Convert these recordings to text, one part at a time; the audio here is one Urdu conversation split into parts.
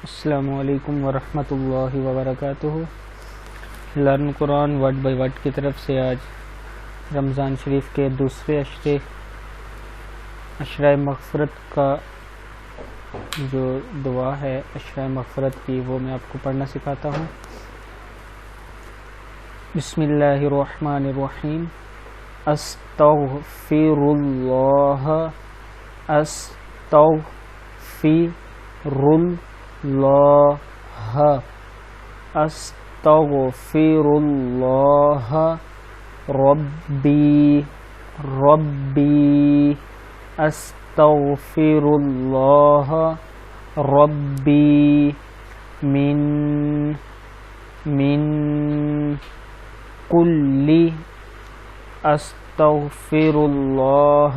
السلام علیکم ورحمۃ اللہ وبرکاتہ۔ Learn Quran word by word کی طرف سے آج رمضان شریف کے دوسرے عشرہ مغفرت کا جو دعا ہے عشرہ مغفرت کی، وہ میں آپ کو پڑھنا سکھاتا ہوں۔ بسم اللہ الرحمن الرحیم۔ استغفر اللہ، استغفر اللہ، استغفر اللہ، ربی ربی، استغفر اللہ ربی، من کل، استغفر اللہ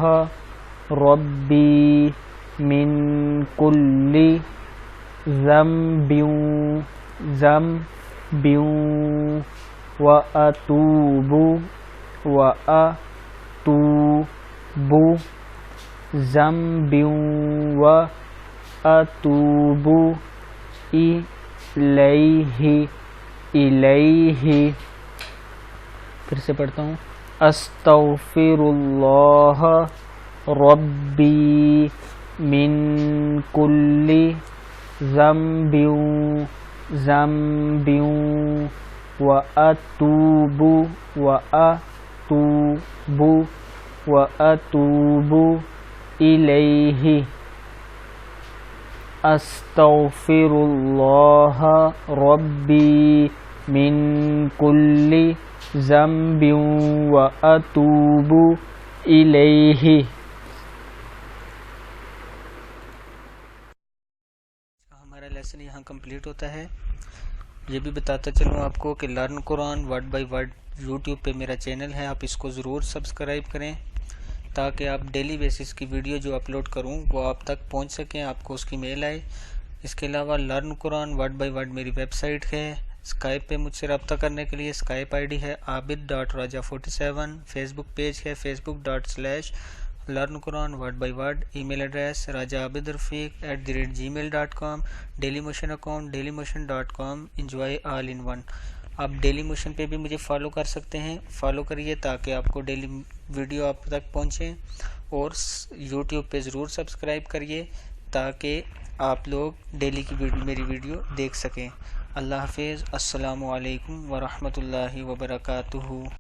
ربی من کل ذنب واتوب ذنب واتوب الیہ۔ پھر سے پڑھتا ہوں۔ استغفر اللہ ربی من کل ذنب واتوب الیہ۔ استغفر اللہ ربی من کل ذنب واتوب الیہ۔ ہمارا لیسن یہاں کمپلیٹ ہوتا ہے۔ یہ بھی بتاتا چلوں آپ کو کہ learn Quran word by word YouTube پہ میرا چینل ہے، آپ اس کو ضرور سبسکرائب کریں تاکہ آپ ڈیلی بیسس کی ویڈیو جو اپلوڈ کروں وہ آپ تک پہنچ سکیں، آپ کو اس کی میل آئے۔ اس کے علاوہ learn Quran word by word میری ویب سائٹ ہے۔ اسکائپ پہ مجھ سے رابطہ کرنے کے لیے اسکائپ آئی ڈی ہے عابد.raja47، فیس بک پیج ہے facebook.com/لرن Quran word by word, email address rajaabidrafeq@gmail.com، Dailymotion account dailymotion.com، enjoy all in one. آپ ڈیلی موشن پہ بھی مجھے فالو کر سکتے ہیں، فالو کریے تاکہ آپ کو ڈیلی ویڈیو آپ تک پہنچیں، اور یوٹیوب پہ ضرور سبسکرائب کریے تاکہ آپ لوگ ڈیلی کی میری ویڈیو دیکھ سکیں۔ اللہ حافظ۔ السلام علیکم ورحمۃ اللہ وبرکاتہ۔